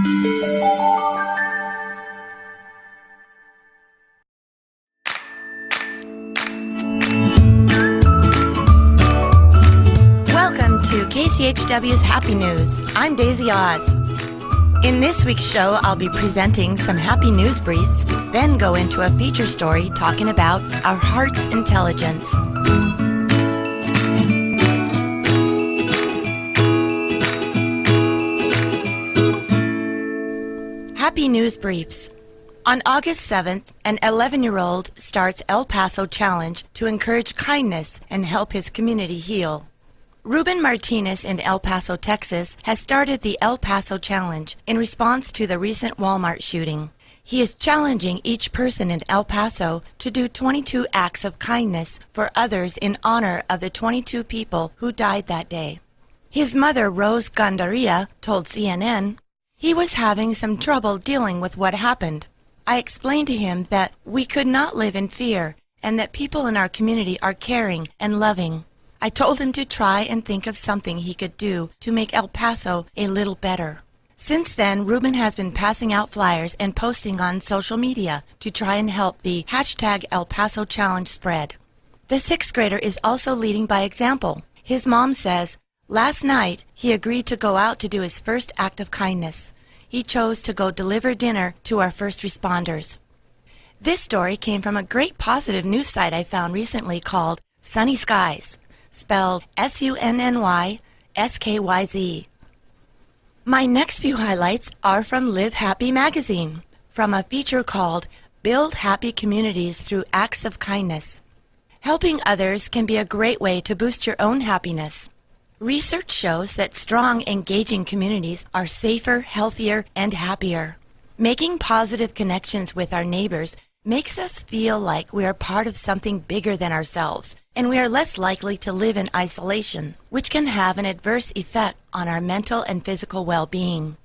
Welcome to KCHW's Happy News. I'm Daisy Oz. In this week's show, I'll be presenting some happy news briefs, then go into a feature story talking about our heart's intelligence. Happy news briefs. On August 7th, an 11-year-old starts El Paso Challenge to encourage kindness and help his community heal. Ruben Martinez in El Paso, Texas, has started the El Paso Challenge in response to the recent Walmart shooting. He is challenging each person in El Paso to do 22 acts of kindness for others in honor of the 22 people who died that day. His mother, Rose Gandaria, told CNN, "He was having some trouble dealing with what happened. I explained to him that we could not live in fear and that people in our community are caring and loving. I told him to try and think of something he could do to make El Paso a little better." Since then, Ruben has been passing out flyers and posting on social media to try and help the hashtag El Paso Challenge spread. The sixth grader is also leading by example. His mom says, "Last night, he agreed to go out to do his first act of kindness. He chose to go deliver dinner to our first responders." This story came from a great positive news site I found recently called Sunny Skies, spelled SUNNYSKYZ. My next few highlights are from Live Happy magazine, from a feature called Build Happy Communities Through Acts of Kindness. Helping others can be a great way to boost your own happiness. Research shows that strong, engaging communities are safer, healthier, and happier. Making positive connections with our neighbors makes us feel like we are part of something bigger than ourselves, and we are less likely to live in isolation, which can have an adverse effect on our mental and physical well-being.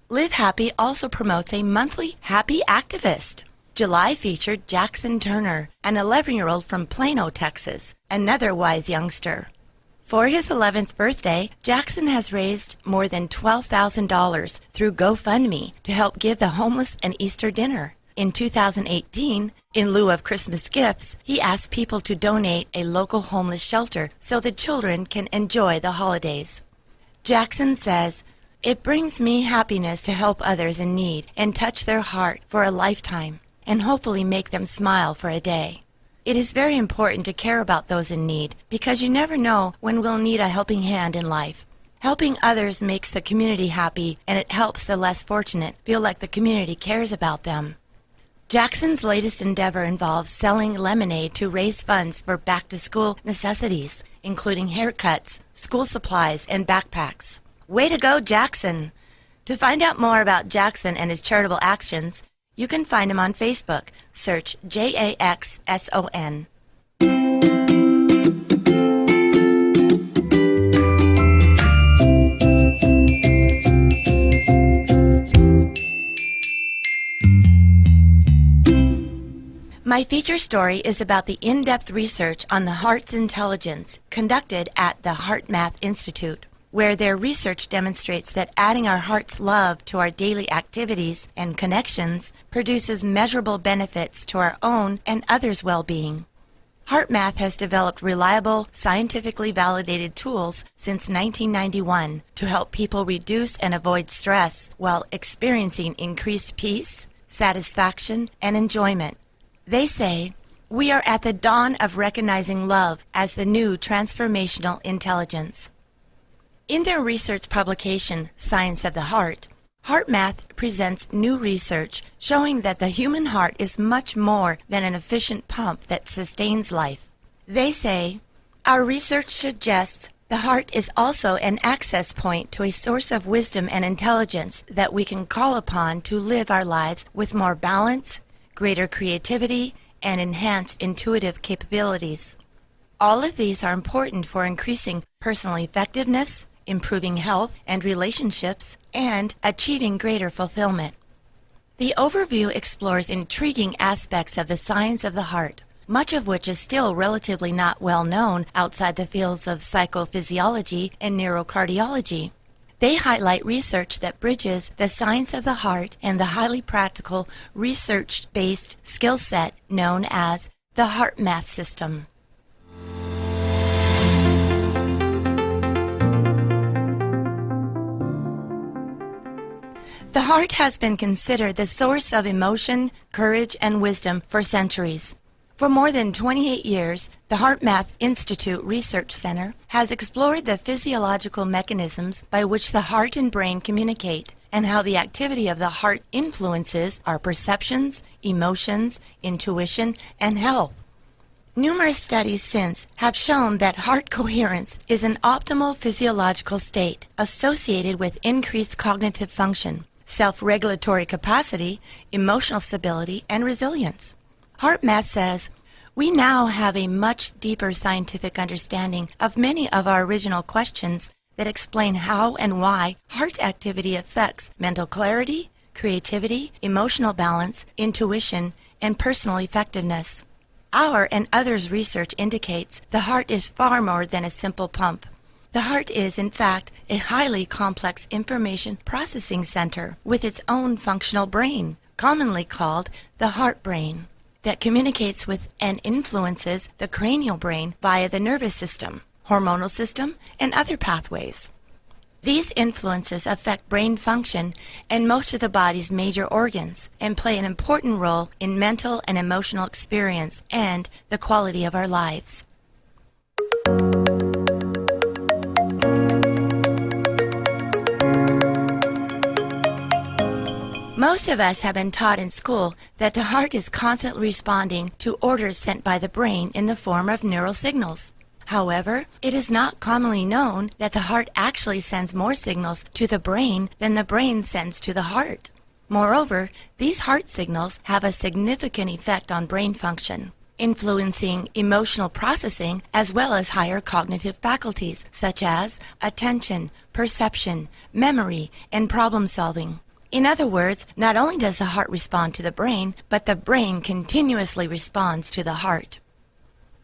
Live Happy also promotes a monthly Happy Activist. July featured Jackson Turner, an 11-year-old from Plano, Texas, another wise youngster. For his 11th birthday, Jackson has raised more than $12,000 through GoFundMe to help give the homeless an Easter dinner. In 2018, in lieu of Christmas gifts, he asked people to donate a local homeless shelter so the children can enjoy the holidays. Jackson says, "It brings me happiness to help others in need and touch their heart for a lifetime, and hopefully make them smile for a day. It is very important to care about those in need because you never know when we'll need a helping hand in life. Helping others makes the community happy, and it helps the less fortunate feel like the community cares about them." Jackson's latest endeavor involves selling lemonade to raise funds for back-to-school necessities, including haircuts, school supplies, and backpacks. Way to go, Jackson! To find out more about Jackson and his charitable actions, you can find him on Facebook. Search JAXSON. My feature story is about the in-depth research on the heart's intelligence conducted at the HeartMath Institute, where their research demonstrates that adding our heart's love to our daily activities and connections produces measurable benefits to our own and others' well-being. HeartMath has developed reliable, scientifically validated tools since 1991 to help people reduce and avoid stress while experiencing increased peace, satisfaction, and enjoyment. They say, "We are at the dawn of recognizing love as the new transformational intelligence." In their research publication, Science of the Heart, HeartMath presents new research showing that the human heart is much more than an efficient pump that sustains life. They say, "Our research suggests the heart is also an access point to a source of wisdom and intelligence that we can call upon to live our lives with more balance, greater creativity, and enhanced intuitive capabilities. All of these are important for increasing personal effectiveness, improving health and relationships, and achieving greater fulfillment." The overview explores intriguing aspects of the science of the heart, much of which is still relatively not well known outside the fields of psychophysiology and neurocardiology. They highlight research that bridges the science of the heart and the highly practical, research-based skill set known as the Heart Math System. The heart has been considered the source of emotion, courage, and wisdom for centuries. For more than 28 years, the Heart Math Institute Research Center has explored the physiological mechanisms by which the heart and brain communicate and how the activity of the heart influences our perceptions, emotions, intuition, and health. Numerous studies since have shown that heart coherence is an optimal physiological state associated with increased cognitive function, self-regulatory capacity, emotional stability, and resilience. Heart Math says, we now have a much deeper scientific understanding of many of our original questions that explain how and why heart activity affects mental clarity, creativity, emotional balance, intuition, and personal effectiveness. Our and others' research indicates the heart is far more than a simple pump. The heart is, in fact, a highly complex information processing center with its own functional brain, commonly called the heart brain, that communicates with and influences the cranial brain via the nervous system, hormonal system, and other pathways. These influences affect brain function and most of the body's major organs and play an important role in mental and emotional experience and the quality of our lives. Most of us have been taught in school that the heart is constantly responding to orders sent by the brain in the form of neural signals. However, it is not commonly known that the heart actually sends more signals to the brain than the brain sends to the heart. Moreover, these heart signals have a significant effect on brain function, influencing emotional processing as well as higher cognitive faculties such as attention, perception, memory, and problem solving. In other words, not only does the heart respond to the brain, but the brain continuously responds to the heart.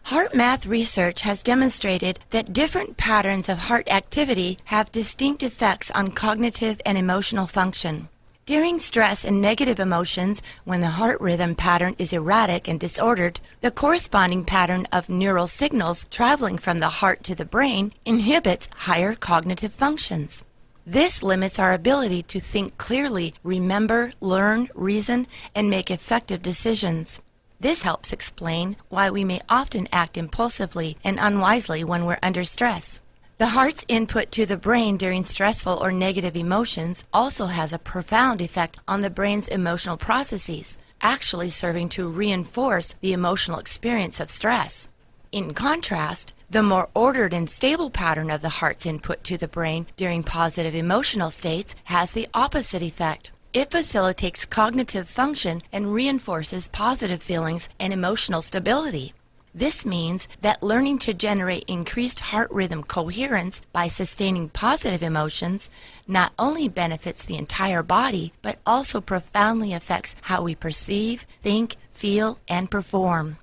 Heart math research has demonstrated that different patterns of heart activity have distinct effects on cognitive and emotional function. During stress and negative emotions, when the heart rhythm pattern is erratic and disordered, the corresponding pattern of neural signals traveling from the heart to the brain inhibits higher cognitive functions. This limits our ability to think clearly, remember, learn, reason, and make effective decisions. This helps explain why we may often act impulsively and unwisely when we're under stress. The heart's input to the brain during stressful or negative emotions also has a profound effect on the brain's emotional processes, actually serving to reinforce the emotional experience of stress. In contrast, the more ordered and stable pattern of the heart's input to the brain during positive emotional states has the opposite effect. It facilitates cognitive function and reinforces positive feelings and emotional stability. This means that learning to generate increased heart rhythm coherence by sustaining positive emotions not only benefits the entire body, but also profoundly affects how we perceive, think, feel, and perform.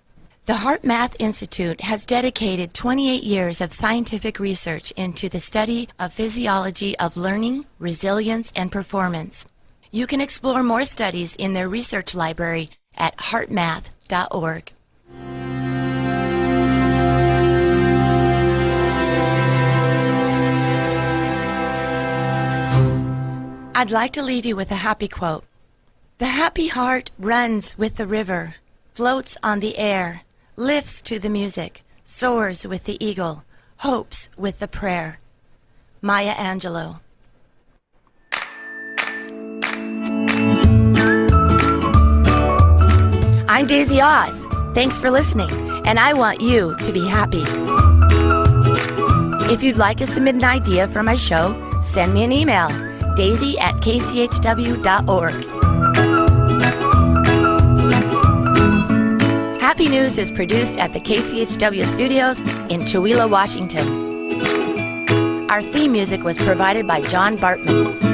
The Heart Math Institute has dedicated 28 years of scientific research into the study of physiology of learning, resilience, and performance. You can explore more studies in their research library at heartmath.org. I'd like to leave you with a happy quote. The happy heart runs with the river, floats on the air, lifts to the music, soars with the eagle, hopes with the prayer. Maya Angelou. I'm Daisy Oz. Thanks for listening, and I want you to be happy. If you'd like to submit an idea for my show, send me an email, daisy@kchw.org. Happy News is produced at the KCHW studios in Chewelah, Washington. Our theme music was provided by John Bartman.